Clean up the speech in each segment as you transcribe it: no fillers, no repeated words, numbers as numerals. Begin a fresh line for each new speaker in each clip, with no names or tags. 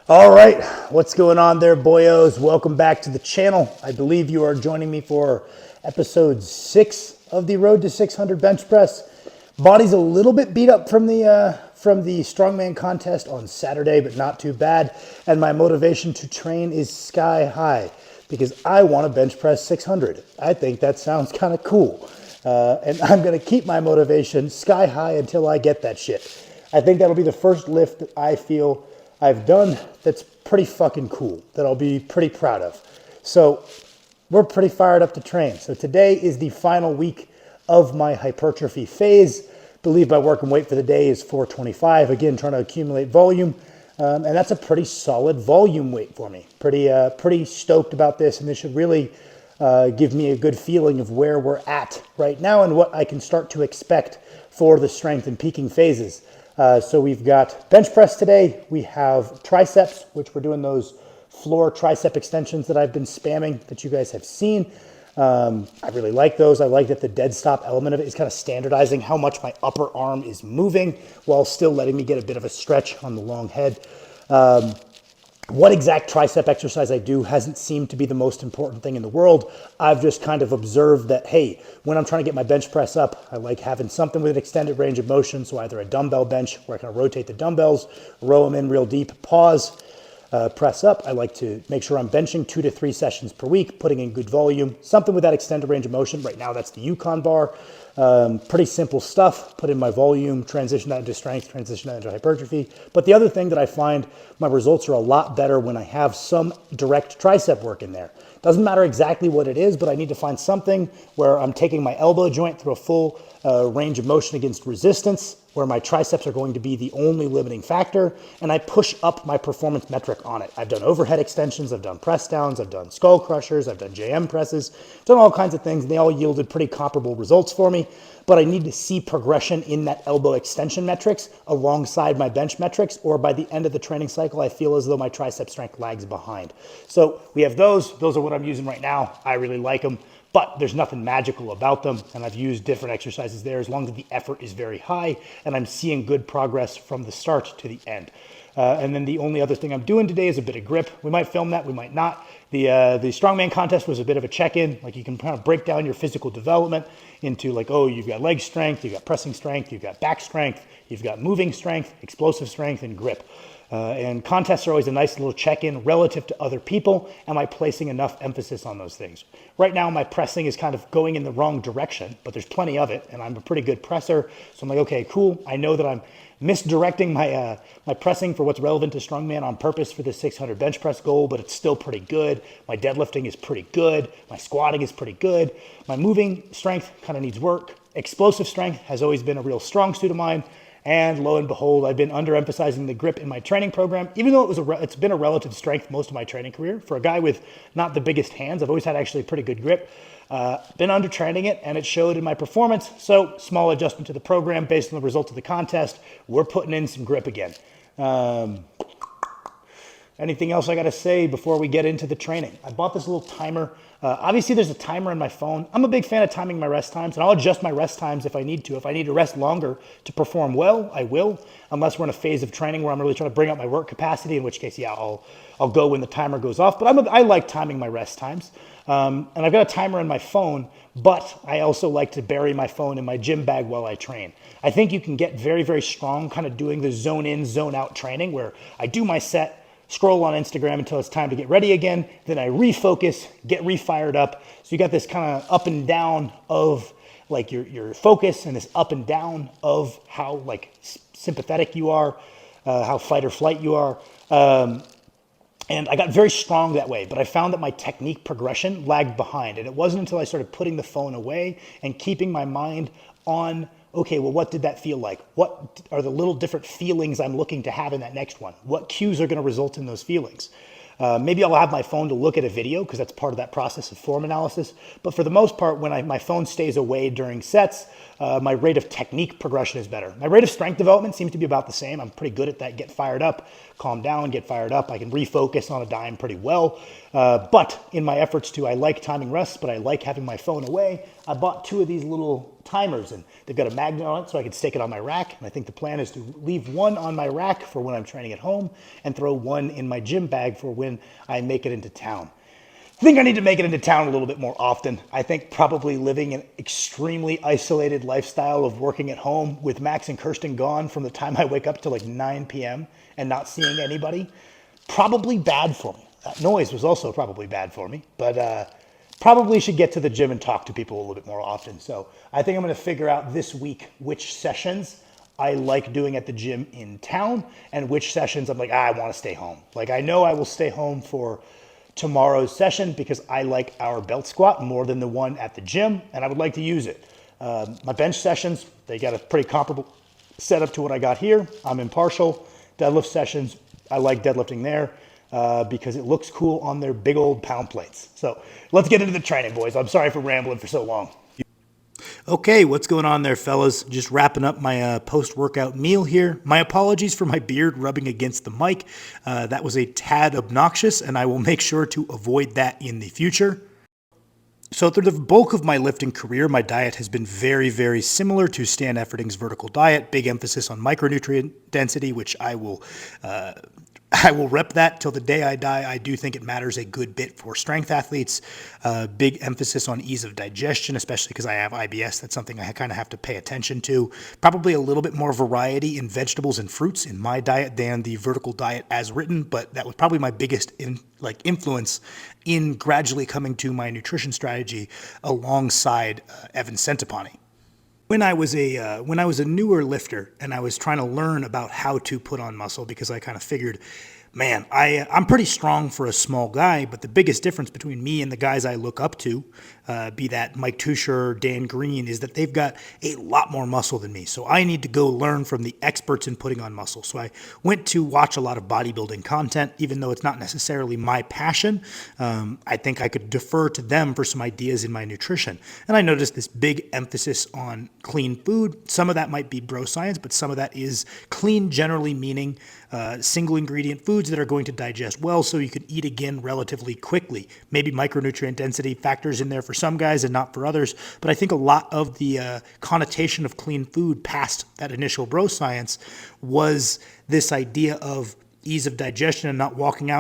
All right, what's going on there, boyos? Welcome back to the channel. I believe you are joining me for episode 6 of the Road to 600 bench press. Body's a little bit beat up from the strongman contest on Saturday, but not too bad. And my motivation to train is sky high because I want to bench press 600. I think that sounds kind of cool. And I'm going to keep my motivation sky high until I get that shit. I think that'll be the first lift that I feel I've done that's pretty fucking cool, that I'll be pretty proud of. So we're pretty fired up to train. So today is the final week of my hypertrophy phase. I believe my working weight for the day is 425. Again, trying to accumulate volume. And that's a pretty solid volume weight for me. Pretty stoked about this, and this should really give me a good feeling of where we're at right now and what I can start to expect for the strength and peaking phases. So we've got bench press today. We have triceps, which we're doing those floor tricep extensions that I've been spamming that you guys have seen. I really like those. I like that the dead stop element of it is kind of standardizing how much my upper arm is moving while still letting me get a bit of a stretch on the long head. What exact tricep exercise I do hasn't seemed to be the most important thing in the world. I've just kind of observed that, hey, when I'm trying to get my bench press up, I like having something with an extended range of motion. So either a dumbbell bench where I can rotate the dumbbells, row them in real deep, pause, press up. I like to make sure I'm benching 2 to 3 sessions per week, putting in good volume, something with that extended range of motion. Right now, that's the Yukon bar. Pretty simple stuff. Put in my volume, transition that into strength, transition that into hypertrophy. But the other thing that I find my results are a lot better when I have some direct tricep work in there. Doesn't matter exactly what it is, but I need to find something where I'm taking my elbow joint through a full range of motion against resistance, where my triceps are going to be the only limiting factor, and I push up my performance metric on it. I've done overhead extensions, I've done press downs, I've done skull crushers, I've done JM presses, done all kinds of things, and they all yielded pretty comparable results for me, but I need to see progression in that elbow extension metrics alongside my bench metrics, or by the end of the training cycle, I feel as though my tricep strength lags behind. So we have those are what I'm using right now. I really like them. But there's nothing magical about them, and I've used different exercises there as long as the effort is very high and I'm seeing good progress from the start to the end. And then the only other thing I'm doing today is a bit of grip. We might film that, we might not. The strongman contest was a bit of a check-in. Like, you can kind of break down your physical development into, like, oh, you've got leg strength, you've got pressing strength, you've got back strength, you've got moving strength, explosive strength, and grip. And contests are always a nice little check-in relative to other people. Am I placing enough emphasis on those things? Right now, my pressing is kind of going in the wrong direction, but there's plenty of it, and I'm a pretty good presser. So I'm like, okay, cool. I know that I'm misdirecting my my pressing for what's relevant to strongman on purpose for the 600 bench press goal, but it's still pretty good. My deadlifting is pretty good. My squatting is pretty good. My moving strength kind of needs work. Explosive strength has always been a real strong suit of mine. And lo and behold, I've been underemphasizing the grip in my training program, even though it's been a relative strength most of my training career. For a guy with not the biggest hands, I've always had actually pretty good grip. Been undertraining it, and it showed in my performance. So small adjustment to the program based on the results of the contest. We're putting in some grip again. Anything else I got to say before we get into the training? I bought this little timer. Obviously, there's a timer in my phone. I'm a big fan of timing my rest times, and I'll adjust my rest times if I need to. If I need to rest longer to perform well, I will, unless we're in a phase of training where I'm really trying to bring up my work capacity, in which case, yeah, I'll go when the timer goes off. But I like timing my rest times. And I've got a timer in my phone, but I also like to bury my phone in my gym bag while I train. I think you can get very, very strong kind of doing the zone in, zone out training where I do my set, scroll on Instagram until it's time to get ready again. Then I refocus, get refired up. So you got this kind of up and down of like your focus, and this up and down of how like sympathetic you are, how fight or flight you are. And I got very strong that way, but I found that my technique progression lagged behind. And it wasn't until I started putting the phone away and keeping my mind on, okay, well, what did that feel like? What are the little different feelings I'm looking to have in that next one? What cues are going to result in those feelings? Maybe I'll have my phone to look at a video because that's part of that process of form analysis. But for the most part, when my phone stays away during sets, my rate of technique progression is better. My rate of strength development seems to be about the same. I'm pretty good at that. Get fired up, calm down, get fired up. I can refocus on a dime pretty well. But in my efforts I like timing rests, but I like having my phone away. I bought 2 of these little timers, and they've got a magnet on it so I can stick it on my rack. And I think the plan is to leave one on my rack for when I'm training at home and throw one in my gym bag for when I make it into town. I think I need to make it into town a little bit more often. I think probably living an extremely isolated lifestyle of working at home with Max and Kirsten gone from the time I wake up till like 9 p.m. and not seeing anybody, probably bad for me. That noise was also probably bad for me, but probably should get to the gym and talk to people a little bit more often. So I think I'm going to figure out this week which sessions I like doing at the gym in town and which sessions I'm like, I want to stay home. Like I know I will stay home for tomorrow's session because I like our belt squat more than the one at the gym, and I would like to use it. My bench sessions, they got a pretty comparable setup to what I got here. I'm impartial. Deadlift sessions, I like deadlifting there because it looks cool on their big old pound plates. So let's get into the training, boys. I'm sorry for rambling for so long. Okay, what's going on there, fellas? Just wrapping up my post-workout meal here. My apologies for my beard rubbing against the mic. That was a tad obnoxious, and I will make sure to avoid that in the future. So through the bulk of my lifting career, my diet has been very, very similar to Stan Efferding's vertical diet. Big emphasis on micronutrient density, which I will rep that till the day I die. I do think it matters a good bit for strength athletes. Big emphasis on ease of digestion, especially because I have IBS. That's something I kind of have to pay attention to. Probably a little bit more variety in vegetables and fruits in my diet than the vertical diet as written, but that was probably my biggest influence in gradually coming to my nutrition strategy alongside Evan Centopani. When I was a newer lifter and I was trying to learn about how to put on muscle, because I kind of figured, man, I'm pretty strong for a small guy, but the biggest difference between me and the guys I look up to, be that Mike Tusher or Dan Green, is that they've got a lot more muscle than me. So I need to go learn from the experts in putting on muscle. So I went to watch a lot of bodybuilding content, even though it's not necessarily my passion. I think I could defer to them for some ideas in my nutrition. And I noticed this big emphasis on clean food. Some of that might be bro science, but some of that is clean, generally meaning single ingredient foods that are going to digest well so you can eat again relatively quickly. Maybe micronutrient density factors in there for some guys and not for others, but I think a lot of the connotation of clean food past that initial bro science was this idea of ease of digestion and not walking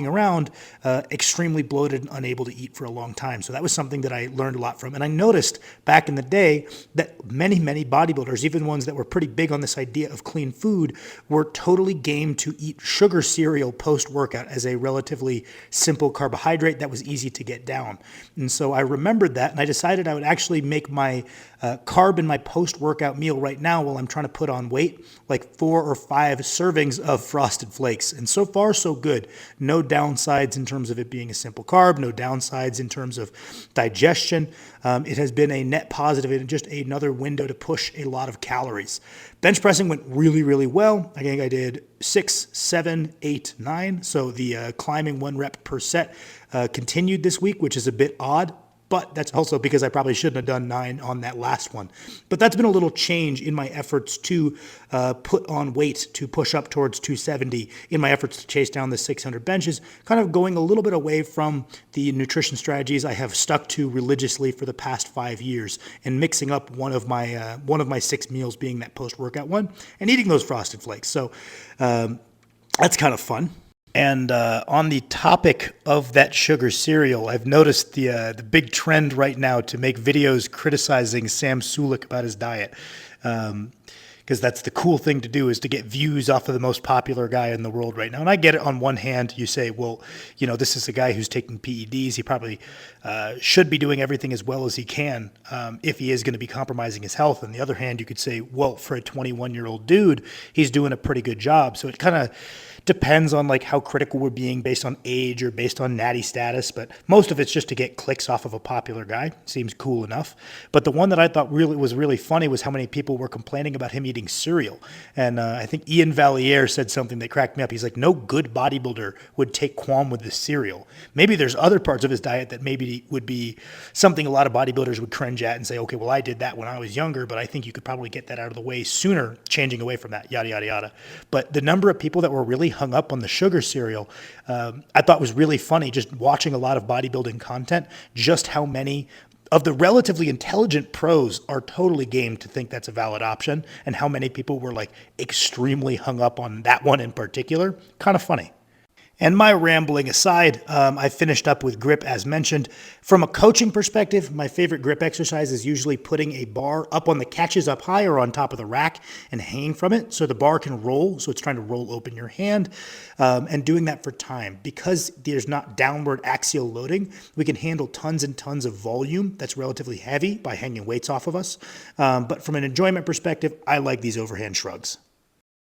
around extremely bloated and unable to eat for a long time. So that was something that I learned a lot from. And I noticed back in the day that many, many bodybuilders, even ones that were pretty big on this idea of clean food, were totally game to eat sugar cereal post-workout as a relatively simple carbohydrate that was easy to get down. And so I remembered that, and I decided I would actually make my carb in my post-workout meal right now while I'm trying to put on weight, like 4 or 5 servings of Frosted Flakes. And so far, so good. No downsides in terms of it being a simple carb, no downsides in terms of digestion. It has been a net positive and just another window to push a lot of calories. Bench pressing went really, really well. I think I did 6, 7, 8, 9. So the climbing 1 rep per set continued this week, which is a bit odd. But that's also because I probably shouldn't have done 9 on that last one. But that's been a little change in my efforts to put on weight to push up towards 270 in my efforts to chase down the 600 benches, kind of going a little bit away from the nutrition strategies I have stuck to religiously for the past 5 years and mixing up one of my 6 meals being that post-workout one and eating those Frosted Flakes. So that's kind of fun. And on the topic of that sugar cereal, I've noticed the big trend right now to make videos criticizing Sam Sulek about his diet. Because that's the cool thing to do, is to get views off of the most popular guy in the world right now. And I get it. On one hand, you say, well, this is a guy who's taking PEDs. He probably should be doing everything as well as he can if he is going to be compromising his health. On the other hand, you could say, well, for a 21-year-old dude, he's doing a pretty good job. So it kind of depends on how critical we're being based on age or based on natty status, but most of it's just to get clicks off of a popular guy. Seems cool enough. But the one that I thought was really funny was how many people were complaining about him eating cereal. And I think Ian Valliere said something that cracked me up. He's like, no good bodybuilder would take qualm with this cereal. Maybe there's other parts of his diet that maybe would be something a lot of bodybuilders would cringe at and say, okay, well, I did that when I was younger, but I think you could probably get that out of the way sooner, changing away from that, yada, yada, yada. But the number of people that were really hung up on the sugar cereal, I thought was really funny, just watching a lot of bodybuilding content, just how many of the relatively intelligent pros are totally game to think that's a valid option, and how many people were like extremely hung up on that one in particular. Kind of funny. And my rambling aside, I finished up with grip as mentioned. From a coaching perspective, my favorite grip exercise is usually putting a bar up on the catches up high or on top of the rack and hanging from it so the bar can roll. So it's trying to roll open your hand and doing that for time. Because there's not downward axial loading, we can handle tons and tons of volume that's relatively heavy by hanging weights off of us. But from an enjoyment perspective, I like these overhand shrugs.